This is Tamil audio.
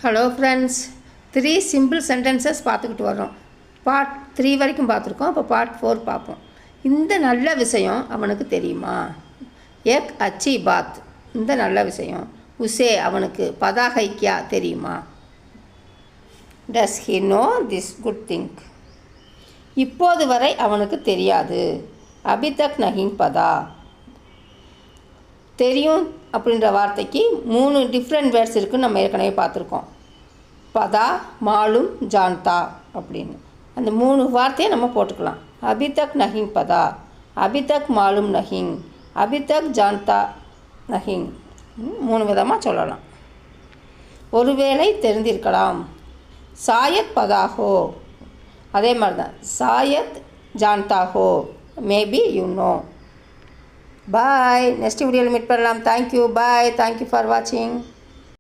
ஹலோ ஃப்ரெண்ட்ஸ், 3 சிம்பிள் சென்டென்சஸ் பார்த்துக்கிட்டு வரோம். பார்ட் 3 வரைக்கும் பார்த்துருக்கோம். இப்போ பார்ட் 4 பார்ப்போம். இந்த நல்ல விஷயம் அவனுக்கு தெரியுமா? ஏக் அச்சி பாத், இந்த நல்ல விஷயம். உசே, அவனுக்கு. பதா ஹை கியா, தெரியுமா? Does he no this good thing? இப்போது வரை அவனுக்கு தெரியாது. அபி தக் நஹிங் பதா. தெரியும் அப்படின்ற வார்த்தைக்கு 3 டிஃப்ரெண்ட் வேர்ட்ஸ் இருக்குதுன்னு நம்ம ஏற்கனவே பார்த்துருக்கோம். பதா, மாலும், ஜான்தா அப்படின்னு அந்த 3 வார்த்தையை நம்ம போட்டுக்கலாம். அபி தக் நஹிங் பதா, அபி தக் மாலும் நஹிங், அபி தக் ஜான்தா நஹிங். 3 விதமாக சொல்லலாம். ஒருவேளை தெரிந்திருக்கலாம். சாயத் பதாஹோ, அதே மாதிரி தான். சாயத் ஜான்தாஹோ, maybe you know. Bye. Next வீடியோவில் மீட் பண்ணலாம். தேங்க்யூ. பாய். தேங்க்யூ ஃபார் வாட்சிங்.